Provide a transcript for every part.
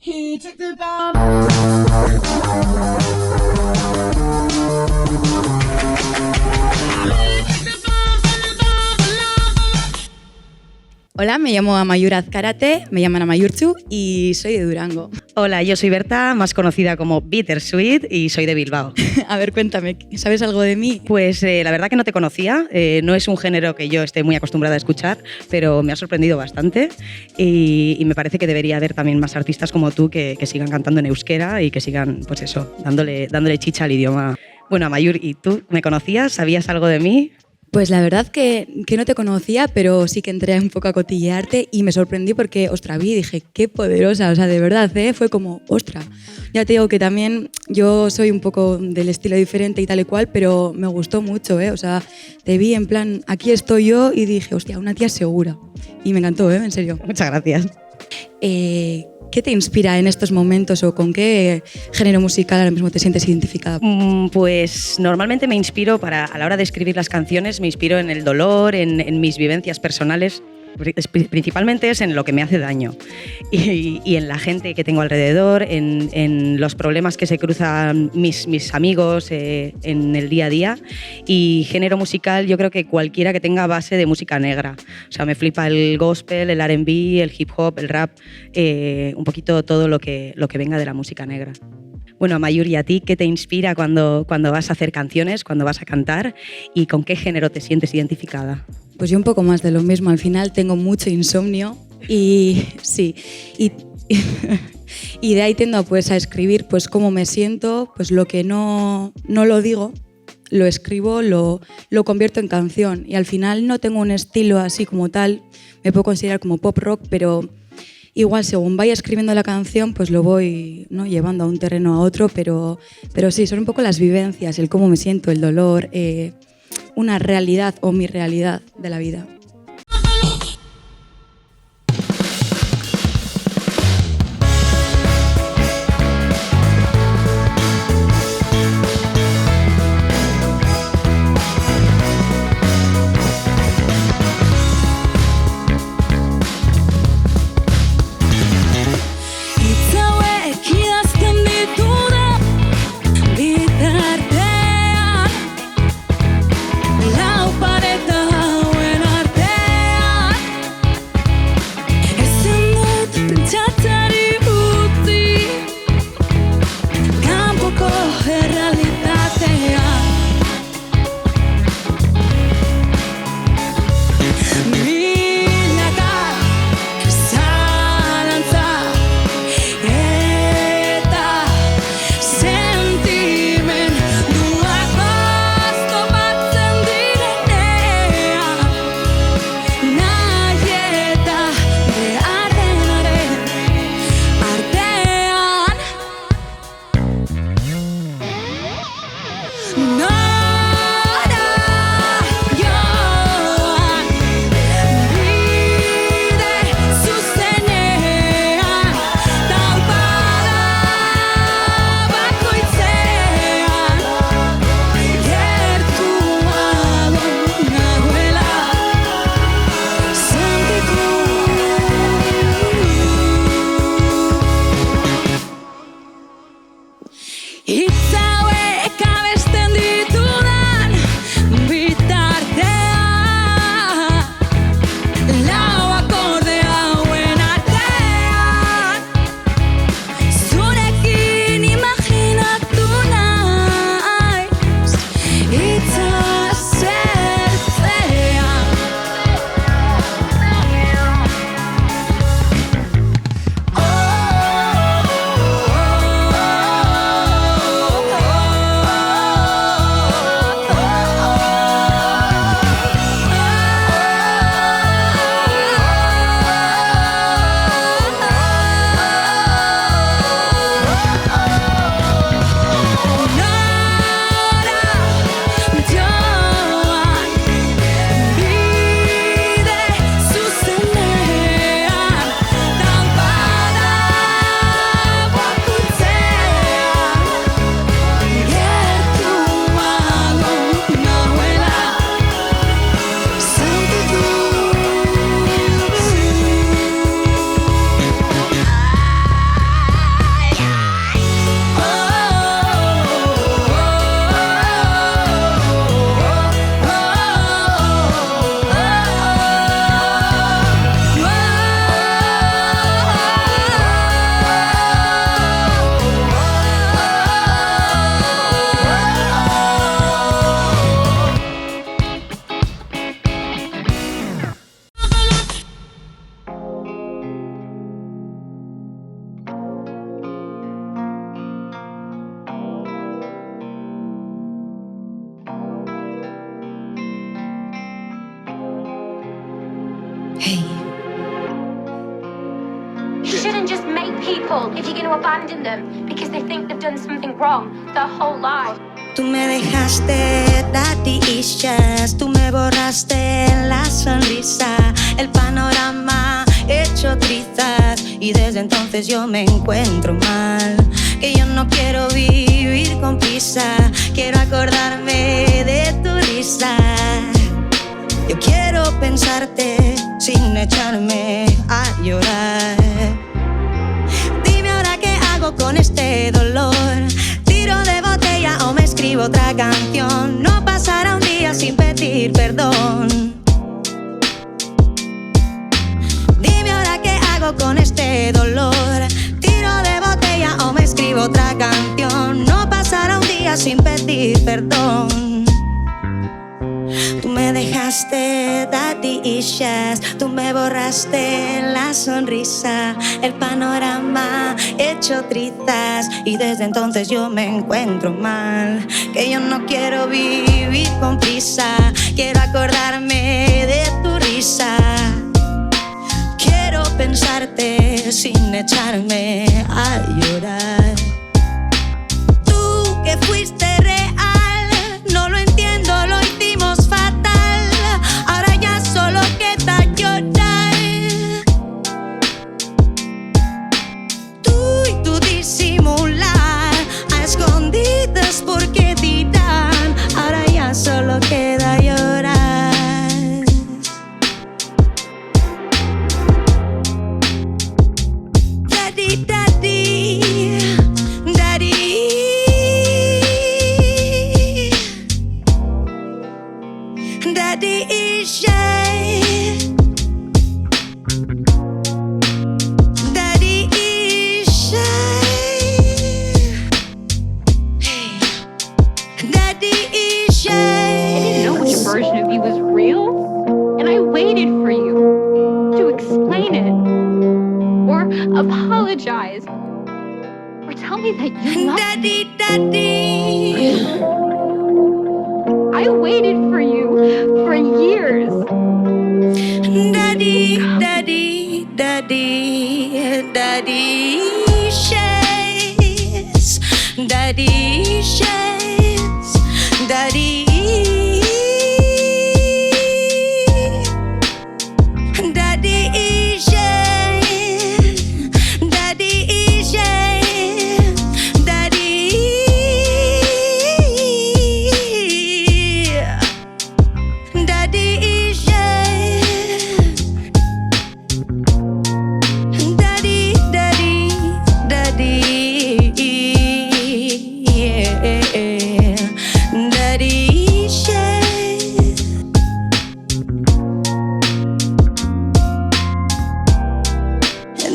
He took the bomb. Hola, me llamo Amayur Azcárate, me llaman Amayurchu y soy de Durango. Hola, yo soy Berta, más conocida como Bittersweet y soy de Bilbao. A ver, cuéntame, ¿sabes algo de mí? Pues la verdad que no te conocía, no es un género que yo esté muy acostumbrada a escuchar, pero me ha sorprendido bastante y me parece que debería haber también más artistas como tú que sigan cantando en euskera y que sigan, pues eso, dándole chicha al idioma. Bueno, Amayur, ¿y tú me conocías? ¿Sabías algo de mí? Pues la verdad que no te conocía, pero sí que entré un poco a cotillearte y me sorprendí porque, ostras, vi y dije, qué poderosa, o sea, de verdad, fue como, ostras. Ya te digo que también yo soy un poco del estilo diferente y tal y cual, pero me gustó mucho, o sea, te vi en plan, aquí estoy yo y dije, hostia, una tía segura. Y me encantó, en serio. Muchas gracias. ¿Qué te inspira en estos momentos o con qué género musical ahora mismo te sientes identificada? Pues normalmente me inspiro a la hora de escribir las canciones, me inspiro en el dolor, en mis vivencias personales. Principalmente es en lo que me hace daño y en la gente que tengo alrededor, en los problemas que se cruzan mis amigos en el día a día. Y género musical, yo creo que cualquiera que tenga base de música negra. O sea, me flipa el gospel, el R&B, el hip hop, el rap, un poquito todo lo que venga de la música negra. Bueno, Amayur, ¿y a ti qué te inspira cuando vas a hacer canciones, cuando vas a cantar y con qué género te sientes identificada? Pues yo un poco más de lo mismo. Al final tengo mucho insomnio y sí, y de ahí tiendo pues, a escribir pues cómo me siento, pues lo que no lo digo, lo escribo, lo convierto en canción. Y al final no tengo un estilo así como tal, me puedo considerar como pop rock, pero igual según vaya escribiendo la canción pues lo voy, ¿no?, llevando a un terreno a otro, pero sí, son un poco las vivencias, el cómo me siento, el dolor, una realidad o mi realidad de la vida. Lau pareta hauen arte if you're gonna abandon them because they think they've done something wrong their whole life. Tú me dejaste daddy issues, tú me borraste la sonrisa, el panorama hecho trizas y desde entonces yo me encuentro mal. Que yo no quiero vivir con prisa, quiero acordarme de tu risa. Yo quiero pensarte sin echarme a llorar. Dime ahora qué hago con este dolor. Tiro de botella o me escribo otra canción. No pasará un día sin pedir perdón. Dime ahora qué hago con este dolor. Tiro de botella o me escribo otra canción. No pasará un día sin pedir perdón. Tú me dejaste daddy issues, tú me borraste la sonrisa, el panorama hecho trizas y desde entonces yo me encuentro mal. Que yo no quiero vivir con prisa, quiero acordarme de tu risa. Quiero pensarte sin echarme a llorar. Tú que fuiste real, no lo entiendo, lo hicimos fatal. Ahora ya solo queda llorar. Tú y tú disimular a escondidas porque dirán. Ahora ya solo queda llorar. Daddy, daddy, daddy. Daddy issues. Daddy issues. Hey. Daddy issues. I didn't know which version of you was real, and I waited for you to explain it, or apologize, or tell me that you love me. Daddy, daddy. I waited for you for years. Daddy, daddy, daddy, daddy issues. Daddy issues. Daddy. Daddy issues. Daddy issues. Daddy. Daddy issues. Daddy, daddy, daddy. Yeah. Daddy issues.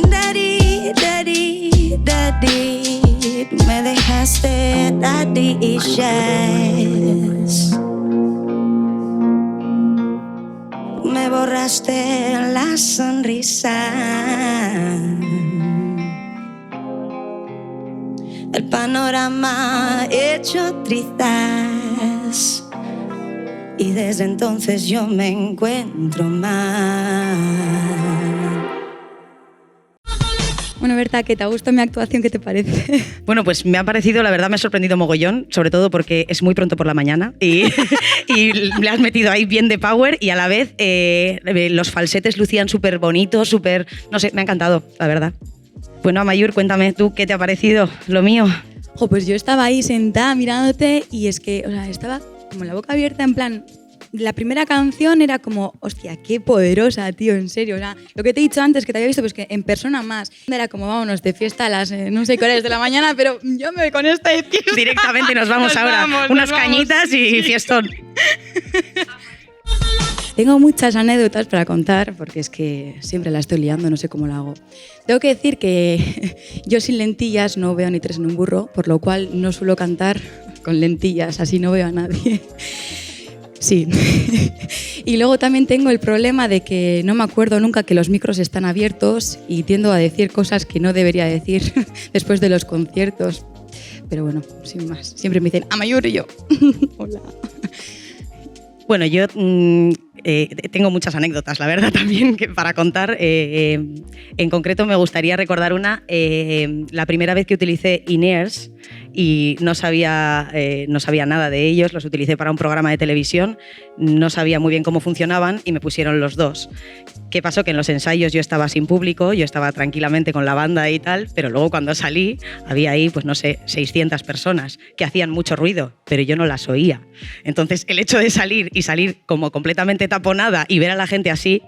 Daddy, daddy, daddy. Tú me dejaste daddy issues. Me borraste la sonrisa, el panorama hecho trizas y desde entonces yo me encuentro mal. Bueno, Berta, ¿qué te ha gustado mi actuación? ¿Qué te parece? Bueno, pues me ha parecido, la verdad me ha sorprendido mogollón, sobre todo porque es muy pronto por la mañana y le has metido ahí bien de power y a la vez los falsetes lucían súper bonitos, súper, no sé, me ha encantado, la verdad. Bueno, Amaiur, cuéntame tú, ¿qué te ha parecido lo mío? Jo, pues yo estaba ahí sentada mirándote y es que, o sea, estaba como la boca abierta en plan... La primera canción era como, hostia, qué poderosa, tío, en serio. O sea, lo que te he dicho antes, que te había visto, pues que en persona más. Era como, vámonos de fiesta a las no sé qué horas de la mañana, pero yo me voy con esta tío. Directamente nos vamos ahora. Unas cañitas y fiestón. Tengo muchas anécdotas para contar, porque es que siempre la estoy liando, no sé cómo lo hago. Tengo que decir que yo sin lentillas no veo ni tres en un burro, por lo cual no suelo cantar con lentillas, así no veo a nadie. Sí. Y luego también tengo el problema de que no me acuerdo nunca que los micros están abiertos y tiendo a decir cosas que no debería decir después de los conciertos. Pero bueno, sin más. Siempre me dicen, Amaiur, y yo, hola. Bueno, yo tengo muchas anécdotas, la verdad, también para contar. En concreto me gustaría recordar una, la primera vez que utilicé In-Ears y no sabía nada de ellos, los utilicé para un programa de televisión, no sabía muy bien cómo funcionaban y me pusieron los dos. ¿Qué pasó? Que en los ensayos yo estaba sin público, yo estaba tranquilamente con la banda y tal, pero luego cuando salí había ahí, pues no sé, 600 personas que hacían mucho ruido, pero yo no las oía. Entonces el hecho de salir como completamente taponada y ver a la gente así,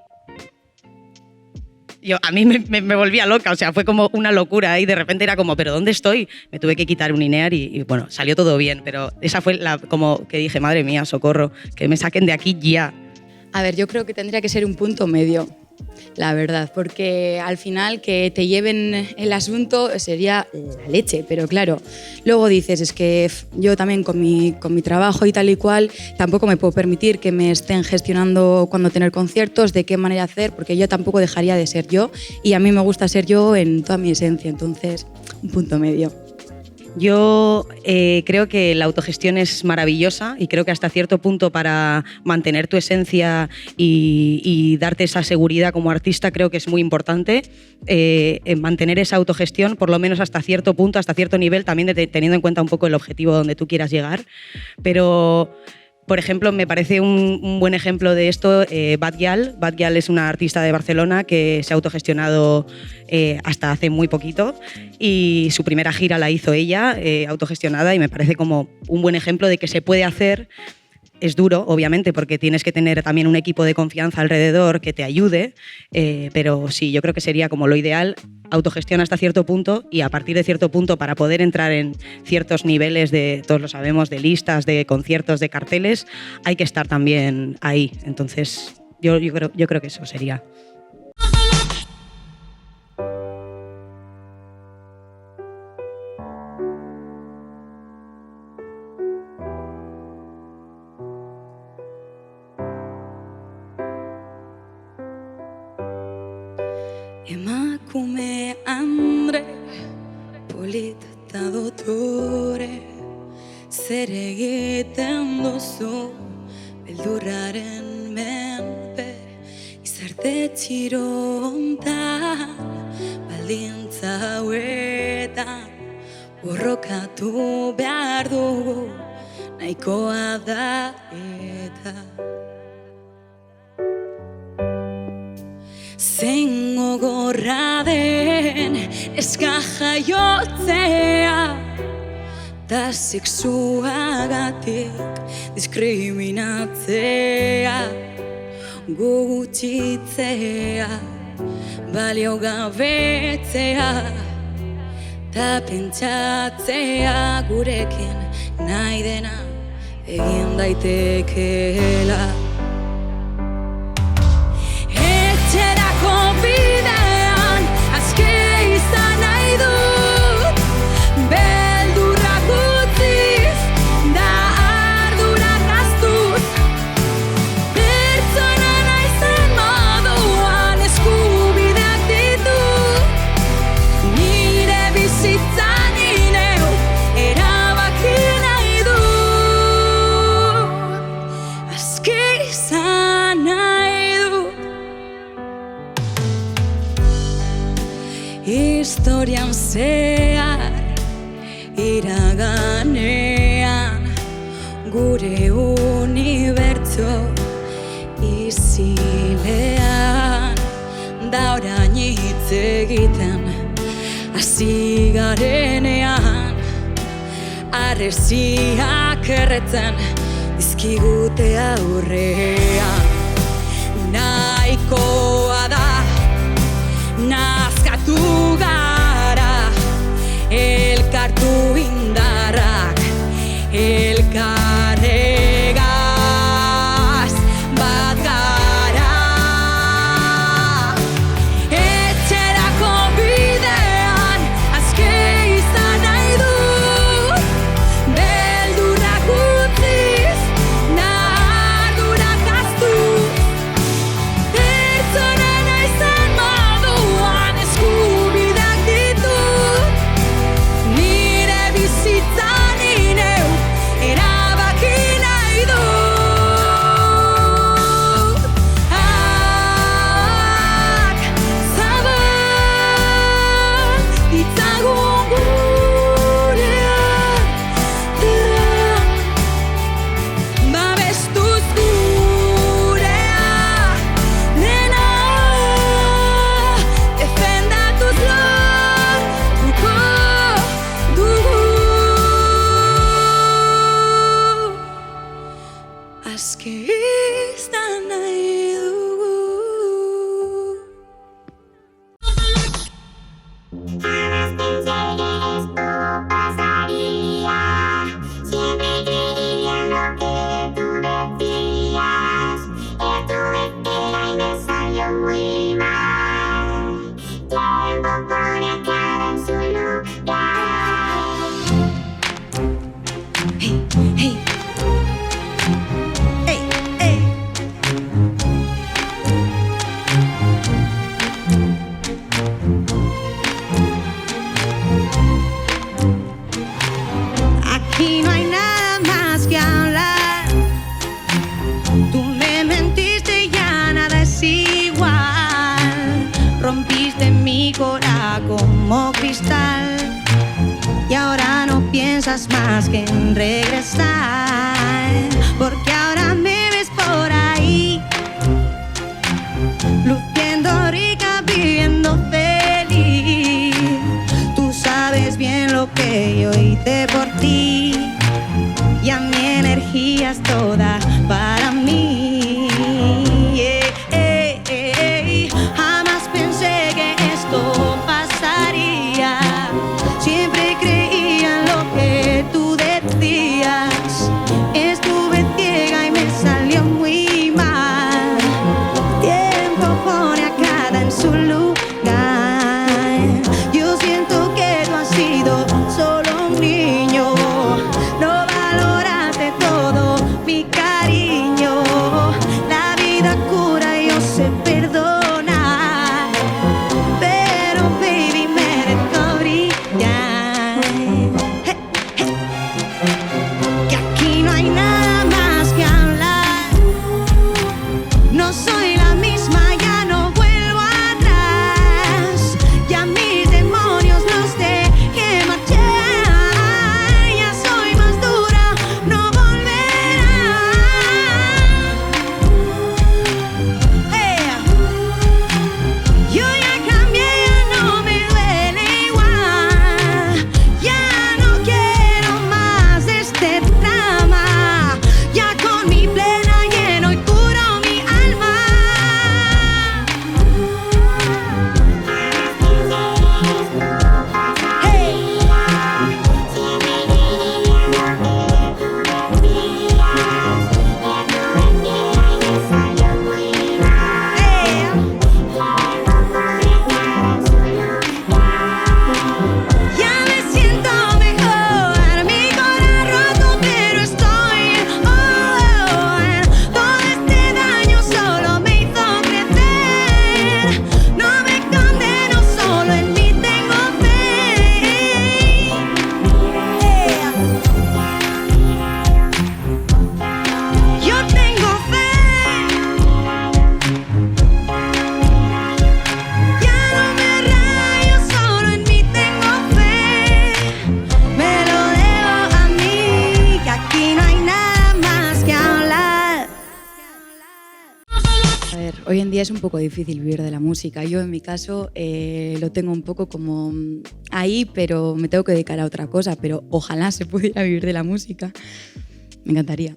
a mí me volvía loca, o sea, fue como una locura y de repente era como, ¿pero dónde estoy? Me tuve que quitar un INEAR y bueno, salió todo bien, pero esa fue como que dije, madre mía, socorro, que me saquen de aquí ya. A ver, yo creo que tendría que ser un punto medio, la verdad, porque al final que te lleven el asunto sería la leche, pero claro, luego dices, es que yo también con mi trabajo y tal y cual, tampoco me puedo permitir que me estén gestionando cuándo tener conciertos, de qué manera hacer, porque yo tampoco dejaría de ser yo y a mí me gusta ser yo en toda mi esencia, entonces un punto medio. Yo creo que la autogestión es maravillosa y creo que hasta cierto punto para mantener tu esencia y darte esa seguridad como artista creo que es muy importante mantener esa autogestión, por lo menos hasta cierto punto, hasta cierto nivel, también teniendo en cuenta un poco el objetivo donde tú quieras llegar. Pero, por ejemplo, me parece un buen ejemplo de esto Bad Gyal. Bad Gyal es una artista de Barcelona que se ha autogestionado hasta hace muy poquito y su primera gira la hizo ella, autogestionada, y me parece como un buen ejemplo de que se puede hacer. Es duro, obviamente, porque tienes que tener también un equipo de confianza alrededor que te ayude, pero sí, yo creo que sería como lo ideal, autogestión hasta cierto punto y a partir de cierto punto para poder entrar en ciertos niveles de, todos lo sabemos, de listas, de conciertos, de carteles, hay que estar también ahí. Entonces, yo creo que eso sería. Emakume andre, polit eta dotore, zer egiten duzu beldurraren menpe, izarte txiro hontan, baldintza hauetan, borrokatu behar dugu, nahikoa da eta. Zein gogorra den eska jaiotzea, ta sexuagatik diskriminatzea, gutxitzea, balio gabetzea, ta pentsatzea gurekin nahi dena egin daitekeela. Etxerako bidean aske izan nahi dut, beldurrak utziz da ardurak gaztuz, pertsona naizen moduan eskubideak ditut, nire bizitza ni neu erabaki nahi dut, aske izan nahi dut. Historian zehar, iraganean, gure unibertso izilean, da orain hitz egiten hasi garenean, harresiak erretzen dizkigute aurrean. Nahikoa da nazkatu gara, elkartu indarrak, elkarregaz bat gara. Etxerako bidean aske izan nahi dut, beldurrak utziz, ardurak gaztuz, pertsona piensas más que en regresar, porque ahora me ves por ahí, luciendo rica, viviendo feliz. Tú sabes bien lo que yo hice por ti, ya mi energía es toda para mí. Jamás pensé que esto pasaría, siempre creía en lo que tú decías. Estuve ciega y me salió muy mal. Tiempo pone a cada en su lugar. Yo siento que tú has sido solo un niño, no valoraste todo mi cariño. La vida cura y yo sé perdonar, pero baby merezco brillar. Que aquí no hay nada más que hablar. No soy la misma, ya no vuelvo atrás. Ya mis demonios los dejé marchar. Ya soy más dura, no volverá. Yo ya cambié, ya no me duele igual. Ya no quiero más de este drama. Ya con mi plena lleno y curo mi alma. Ya me siento mejor, mi corazón roto, pero estoy todo este daño solo me hizo crecer. No me condeno, solo en mí tengo fe. Yo tengo fe. Ya no me rayo, solo en mí tengo fe. Me lo debo a mí, que aquí no hay nada más que hablar. A ver, hoy en día es un poco difícil vivir de la música. Yo en mi caso lo tengo un poco como ahí, pero me tengo que dedicar a otra cosa, pero ojalá se pudiera vivir de la música. Me encantaría.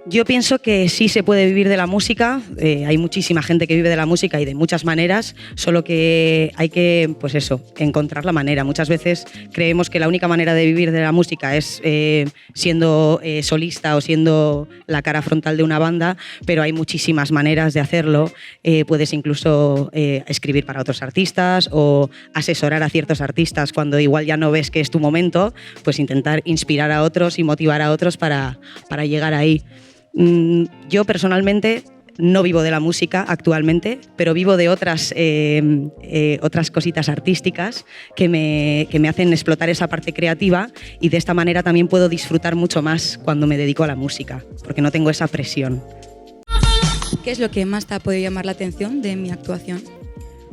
Yo pienso que sí se puede vivir de la música, hay muchísima gente que vive de la música y de muchas maneras, solo que hay que, pues eso, encontrar la manera. Muchas veces creemos que la única manera de vivir de la música es siendo solista o siendo la cara frontal de una banda, pero hay muchísimas maneras de hacerlo. Puedes incluso escribir para otros artistas o asesorar a ciertos artistas cuando igual ya no ves que es tu momento, pues intentar inspirar a otros y motivar a otros para llegar ahí. Yo personalmente no vivo de la música actualmente, pero vivo de otras cositas artísticas que me hacen explotar esa parte creativa, y de esta manera también puedo disfrutar mucho más cuando me dedico a la música, porque no tengo esa presión. ¿Qué es lo que más te ha podido llamar la atención de mi actuación?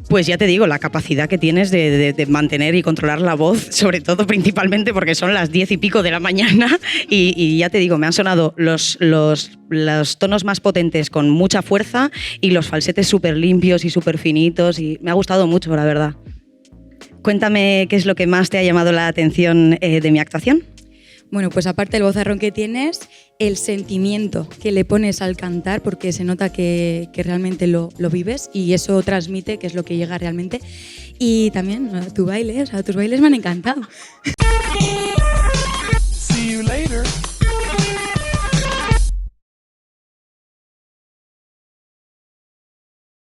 Pues ya te digo, la capacidad que tienes de mantener y controlar la voz, sobre todo principalmente porque son las 10 y pico de la mañana y ya te digo, me han sonado los tonos más potentes con mucha fuerza y los falsetes súper limpios y súper finitos, y me ha gustado mucho, la verdad. Cuéntame qué es lo que más te ha llamado la atención de mi actuación. Bueno, pues aparte del vozarrón que tienes, el sentimiento que le pones al cantar, porque se nota que realmente lo vives y eso transmite, que es lo que llega realmente. Y también tu baile, tus bailes me han encantado.